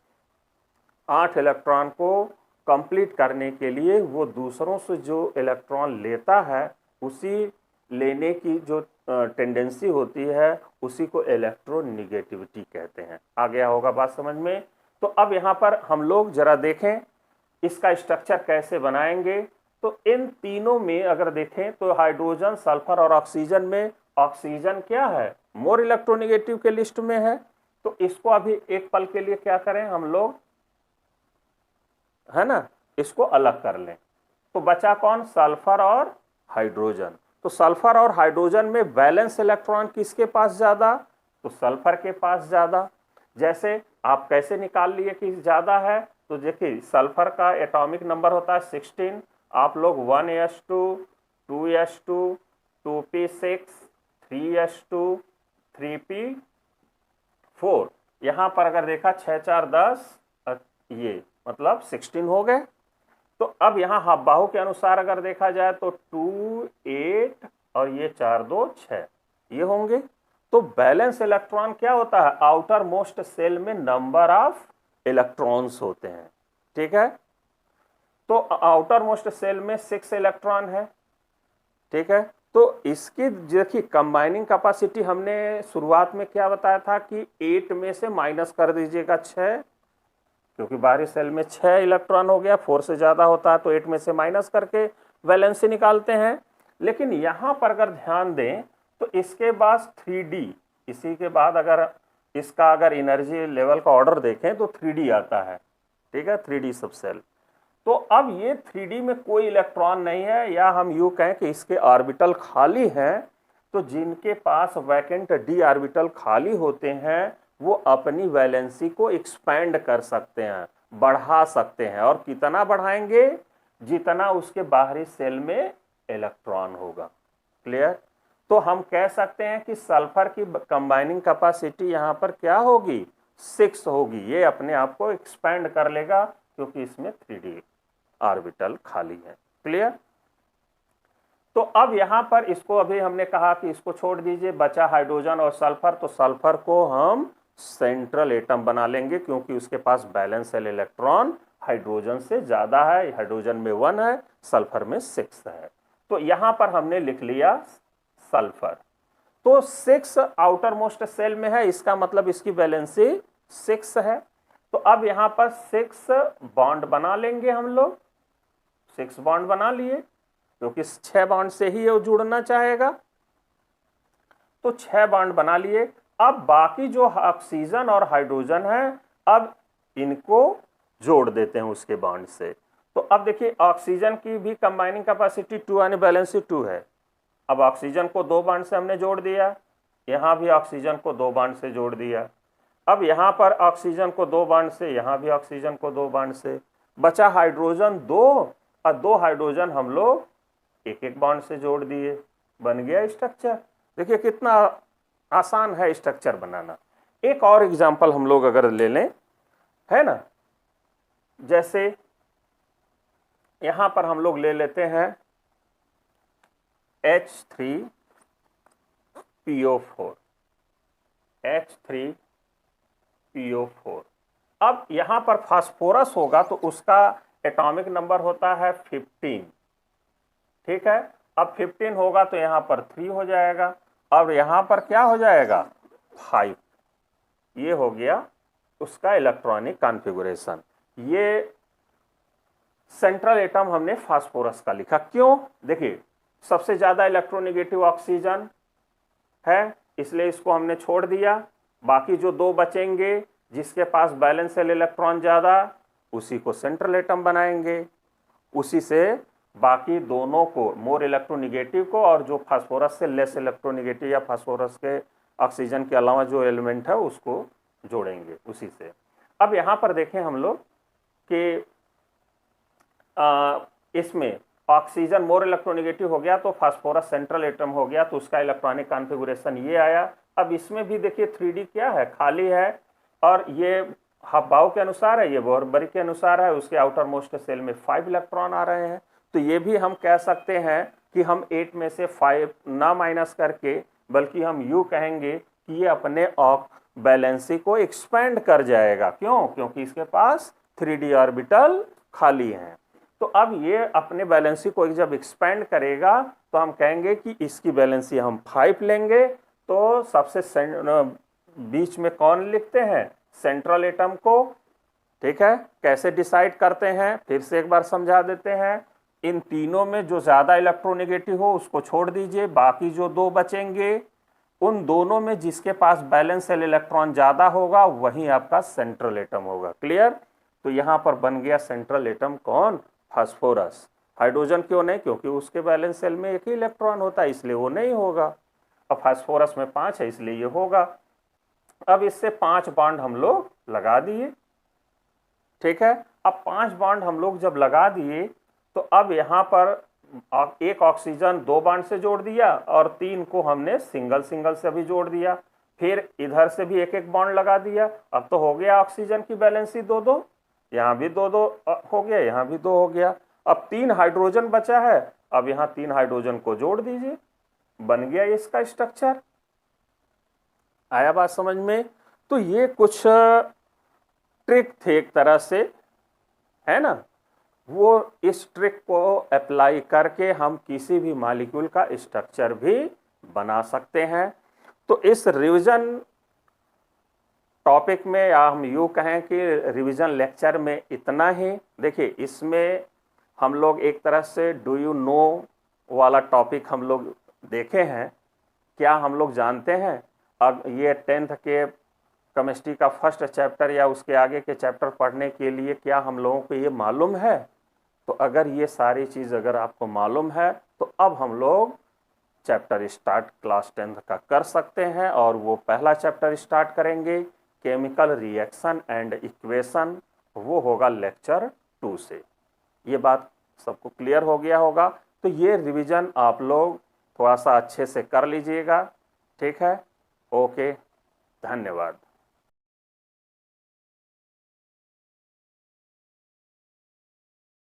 8 इलेक्ट्रॉन को कंप्लीट करने के लिए वो दूसरों से जो इलेक्ट्रॉन लेता है, उसी लेने की जो टेंडेंसी होती है, उसी को इलेक्ट्रोनेगेटिविटी कहते हैं। आ गया होगा बात समझ में? तो अब यहाँ पर हम लोग जरा देखें इसका स्ट्रक्चर कैसे बनाएंगे। तो इन तीनों में अगर देखें तो हाइड्रोजन, सल्फर और ऑक्सीजन में ऑक्सीजन क्या है? मोर इलेक्ट्रोनेगेटिव के लिस्ट में है। तो इसको अभी एक पल के लिए क्या करें हम लोग, है ना, इसको अलग कर लें। तो बचा कौन? सल्फर और हाइड्रोजन। तो सल्फर और हाइड्रोजन में वैलेंस इलेक्ट्रॉन किसके पास ज्यादा? तो सल्फर के पास ज्यादा। जैसे आप कैसे निकाल लिए कि ज्यादा है? तो देखिए, सल्फर का एटॉमिक नंबर होता है 16। आप लोग 1s2, 2s2, 2p6, 3s2, 3p4, यहां पर अगर देखा 6 4 10, ये मतलब 16 हो गए। तो अब यहां हाफ बाहु के अनुसार अगर देखा जाए तो 2 8 और ये 4 2 6 ये होंगे। तो बैलेंस इलेक्ट्रॉन क्या होता है? आउटर मोस्ट सेल में नंबर ऑफ इलेक्ट्रॉन्स होते हैं, ठीक है। तो आउटर मोस्ट सेल में 6 इलेक्ट्रॉन है, ठीक है। तो इसकी देखिए कंबाइनिंग कैपेसिटी हमने शुरुआत में क्या बताया था कि 8 में से माइनस कर दीजिएगा 6, क्योंकि बाहरी सेल में 6 इलेक्ट्रॉन हो गया, 4 से ज्यादा होता है तो 8 में से माइनस करके वैलेंसी निकालते हैं। लेकिन यहां पर अगर ध्यान दें तो इसके बाद 3D, इसी के बाद अगर इसका अगर एनर्जी लेवल का ऑर्डर देखें तो 3D आता है, ठीक है, 3D सब सेल। तो अब ये 3D में कोई इलेक्ट्रॉन नहीं है, या हम यूं कहें कि इसके ऑर्बिटल खाली हैं। तो जिनके पास वैकेंट d ऑर्बिटल खाली होते हैं, वो अपनी वैलेंसी को एक्सपैंड कर सकते हैं, बढ़ा सकते हैं। और कितना बढ़ाएंगे? जितना उसके बाहरी सेल में इलेक्ट्रॉन होगा। क्लियर? तो हम कह सकते हैं कि सल्फर की कंबाइनिंग कैपेसिटी यहां पर क्या होगी? 6 होगी। ये अपने आप को एक्सपैंड कर लेगा क्योंकि इसमें 3D ऑर्बिटल खाली है। क्लियर? तो अब यहां पर इसको अभी हमने कहा कि इसको छोड़ दीजिए, बचा हाइड्रोजन और सल्फर। तो सल्फर को हम सेंट्रल एटम बना लेंगे क्योंकि उसके पास बैलेंस सेल इलेक्ट्रॉन हाइड्रोजन से ज्यादा है। हाइड्रोजन में 1 है, सल्फर में 6 है। तो यहां पर हमने लिख लिया सल्फर। तो 6 आउटर मोस्ट सेल में है, इसका मतलब इसकी वैलेंसी 6 है। तो अब यहां पर 6 बॉन्ड बना लेंगे हम लोग। 6 बॉन्ड बना लिए क्योंकि 6 बॉन्ड से ही ये जुड़ना चाहेगा। तो 6 बॉन्ड बना लिए। अब बाकी जो ऑक्सीजन और हाइड्रोजन है, अब इनको जोड़ देते हैं उसके बॉन्ड से। तो अब देखिए, ऑक्सीजन की भी कंबाइनिंग कैपेसिटी 2 यानी बैलेंसी 2 है। अब ऑक्सीजन को 2 बॉन्ड से हमने जोड़ दिया, यहां भी ऑक्सीजन को 2 बॉन्ड से जोड़ दिया। अब यहां पर ऑक्सीजन को 2 बॉन्ड से, यहां भी ऑक्सीजन को 2 बॉन्ड से। बचा हाइड्रोजन 2, और 2 हाइड्रोजन हम लोग एक एक बॉन्ड से जोड़ दिए, बन गया स्ट्रक्चर। देखिए कितना आसान है स्ट्रक्चर बनाना। एक और एग्जांपल हम लोग अगर ले लें, है ना, जैसे यहां पर हम लोग ले लेते हैं H3PO4, H3PO4। अब यहां पर फास्फोरस होगा तो उसका एटॉमिक नंबर होता है 15, ठीक है। अब 15 होगा तो यहां पर 3 हो जाएगा, अब यहां पर क्या हो जाएगा 5। ये हो गया उसका इलेक्ट्रॉनिक कॉन्फ़िगरेशन। ये सेंट्रल एटम हमने फास्फोरस का लिखा, क्यों? देखिए सबसे ज्यादा इलेक्ट्रोनेगेटिव ऑक्सीजन है, इसलिए इसको हमने छोड़ दिया। बाकी जो दो बचेंगे जिसके पास बैलेंस सेल इलेक्ट्रॉन ज्यादा, उसी को सेंट्रल एटम बनाएंगे। उसी से बाकी दोनों को, मोर इलेक्ट्रोनेगेटिव को और जो फास्फोरस से लेस इलेक्ट्रोनेगेटिव या फास्फोरस के ऑक्सीजन के अलावा जो एलिमेंट है उसको जोड़ेंगे उसी से। अब यहां पर देखें हम लोग कि इसमें ऑक्सीजन मोर इलेक्ट्रोनेगेटिव हो गया तो फास्फोरस सेंट्रल एटम हो गया, तो उसका इलेक्ट्रॉनिक कॉन्फ़िगरेशन ये आया। अब इसमें भी देखिए 3D क्या है, खाली है, और ये हब्बाउ के अनुसार है, ये बोरबरी के अनुसार है, उसके आउटर मोस्ट सेल में 5 इलेक्ट्रॉन आ रहे हैं। तो ये भी हम कह सकते हैं कि हम 8 में से 5 ना माइनस करके, बल्कि हम यू कहेंगे कि ये अपने बैलेंसी को एक्सपेंड कर जाएगा। क्यों? क्योंकि इसके पास 3D ऑर्बिटल खाली हैं। तो अब ये अपने बैलेंसी को जब एक्सपेंड करेगा तो हम कहेंगे कि इसकी बैलेंसी हम 5 लेंगे। तो सबसे बीच में कौन लिखते हैं? सेंट्रल एटम को, ठीक है। कैसे डिसाइड करते हैं फिर से एक बार समझा देते हैं। इन तीनों में जो ज्यादा इलेक्ट्रोनेगेटिव हो उसको छोड़ दीजिए, बाकी जो दो बचेंगे उन दोनों में जिसके पास बैलेंस सेल इलेक्ट्रॉन ज्यादा होगा वही आपका सेंट्रल एटम होगा। क्लियर? तो यहां पर बन गया सेंट्रल एटम कौन? फास्फोरस। हाइड्रोजन क्यों नहीं? क्योंकि उसके बैलेंस सेल में एक ही इलेक्ट्रॉन होता है, इसलिए वो नहीं होगा। अब फास्फोरस में 5 है इसलिए ये होगा। अब इससे 5 बॉन्ड हम लोग लगा दिए, ठीक है। अब 5 बॉन्ड हम लोग जब लगा दिए तो अब यहां पर एक ऑक्सीजन 2 बॉन्ड से जोड़ दिया और 3 को हमने सिंगल सिंगल से भी जोड़ दिया। फिर इधर से भी एक एक बॉन्ड लगा दिया। अब तो हो गया ऑक्सीजन की बैलेंसी 2-2, यहां भी 2-2 हो गया, यहां भी 2 हो गया। अब 3 हाइड्रोजन बचा है, अब यहां 3 हाइड्रोजन को जोड़ दीजिए, बन गया इसका स्ट्रक्चर। आया बात समझ में? तो ये कुछ ट्रिक थे एक तरह से, है ना। वो इस ट्रिक को अप्लाई करके हम किसी भी मॉलिक्यूल का स्ट्रक्चर भी बना सकते हैं। तो इस रिवीजन टॉपिक में, या हम यूँ कहें कि रिवीजन लेक्चर में इतना ही। देखिए इसमें हम लोग एक तरह से डू यू नो वाला टॉपिक हम लोग देखे हैं। क्या हम लोग जानते हैं? अब ये 10th के केमिस्ट्री का फर्स्ट चैप्टर या उसके आगे के चैप्टर पढ़ने के लिए क्या हम लोगों को ये मालूम है? तो अगर ये सारी चीज़ अगर आपको मालूम है तो अब हम लोग चैप्टर स्टार्ट क्लास 10th का कर सकते हैं। और वो पहला चैप्टर स्टार्ट करेंगे केमिकल रिएक्शन एंड इक्वेशन, वो होगा लेक्चर 2 से। ये बात सबको क्लियर हो गया होगा। तो ये रिवीजन आप लोग थोड़ा सा अच्छे से कर लीजिएगा, ठीक है। ओके, धन्यवाद।